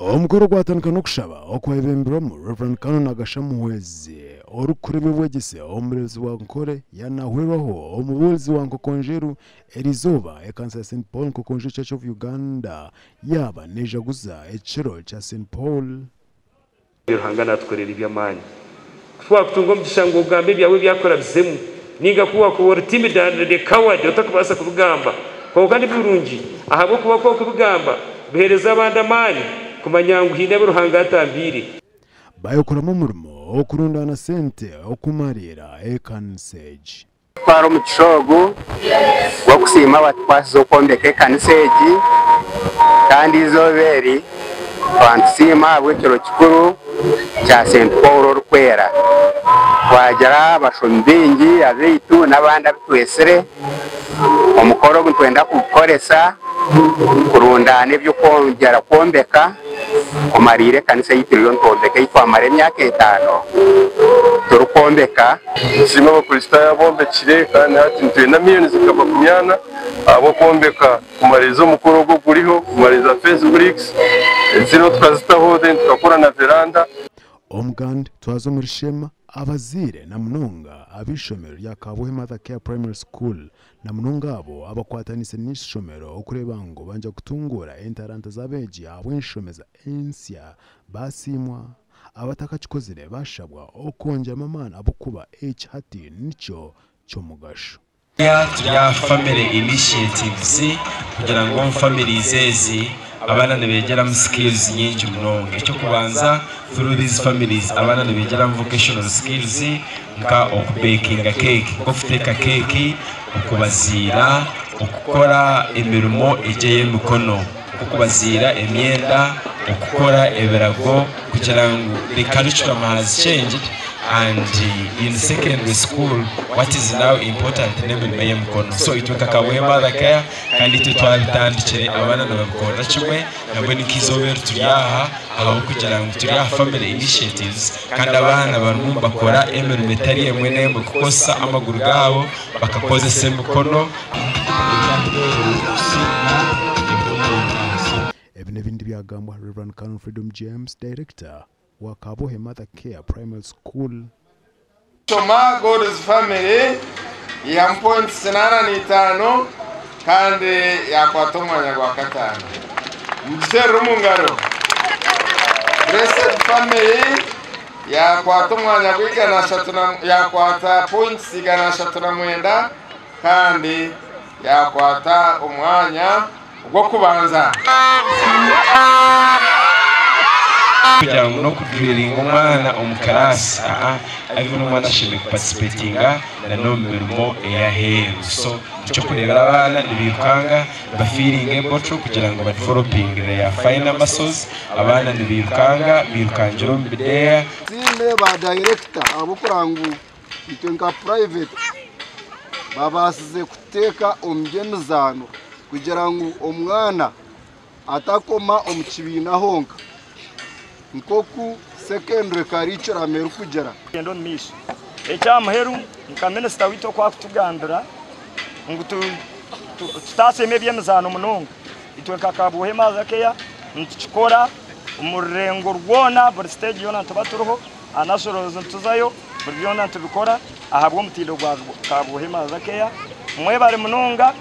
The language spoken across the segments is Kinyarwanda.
Omukoro gwatandika n'okushaba okwebemberamu Reverend Canon Agashamuhwezi orukurebe bwegese omulezi wa Nkore yanahweraho omubulizi wa Nkokonjeru Elizoba ekanisa ya St Paul Nkokonjeru Church of Uganda yaba nejaguza ekiro cha St Paul hangana tkorera ibyamanyi twakutunga omugishango gambe byawe byakora bizemu ninga kuwa ko timid de coward otakubasa kubugamba ko kandi burungi ahabo kuba ko kubugamba behereza abandamani kumanyangu hine buruhanga atambiri bayokoramo umurimo okurundana sente okumarira ekanseji twaro mu kishogo wo kusima batwazo kombeka ekanseji kandi izoberi twansima bwekiro kikuru cha St Paul rukwera twagera bashombingi abitu nabanda bitwesere omukoro gwenda kukoresa kurundana ibyo kongera kombeka kumarire kanisa yitiriwe ntombeka yitwamara emyaka 5 turukombeka sima abakristo yabombekire kandi ati ntwena miliyoni zikaba kumyana abo kombeka kumariza umukoro go kuriho kumariza Facebooks zino tukazitaho then tukakora na veranda omuganda twazo muri shema abazire na munonga abishomero ya Kabuhe Mother Care Primary School na munonga abo abakwatanise n'ishomero okureba ngo banja kutungura entaranta zabeji abwenshomeza ensya basimwa abatakachikozire bashabwa okonja mamana abokuba hati nicho cyomugasho ya family initiatives kugira ngo families ezi abana nebegera mu skills nyinshi munonga icyo kubanza through these families abana nebegera mu vocational skills nka okubaking a cake okufiteka cake okubazira okukora imirimo ejeye mukono okubazira emyenda okukora ebirago kugira ngo the culture has changed and in secondary school what is now important nebe meye mukono so itweka Kabuhe Mother Care kandi twatandikire abana n'abakora kimwe nabwo nikizobera turiyaha aho kugira ngo turiyaha family initiatives kandi abana barumva bakora emirimo itari yemwe nemwe kukosa amaguru gabo bakakoze se mukono ebinebindi byagambwa Reverend Canon Freedom James director wa Kabuhe Mother Care Primary School. Choma God's family ya point 85 kandi yakwatomanya gwa katano mzero mungaro Blessed family yakwatomanya gwigana shatuna yakwata point 69 kandi yakwata umwanya gwo kubanza kugira ngo no kudrilinga umwana omukarasi ari n'umwana ashimye participatinga na no mirimo yaheru so cyo kurebera abana nibikanga bafiringe bocho kugira ngo badeveloping ya final muscles abana nibikanga birukanjiro mbidea zime ba director abokurangu itenka private babasize kuteka omgenuzano kugira ngo omwana atakoma omukibina honka nkoku secondary karicho rameru kugera endo mishi ecyamaheru nkaminista wito kwa kutugambira ngutu tutaseme byemzano munonga itweka Kabuhe Mother Care ntukikora umurengo rwona buri stage yona tubaturuho anashorozo tuzayo buri byona tubikora ahabwo mutindo gwa Kabuhe Mother Care mwe bari munonga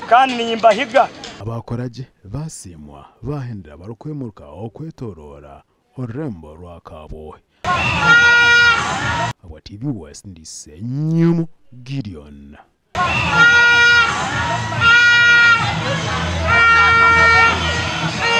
kandi nimbahiga abakoraje basimwa bahendera barukwemuruka okwetorora orembo rwa Kabuhe aba TV West ndise Nyumu Gideon.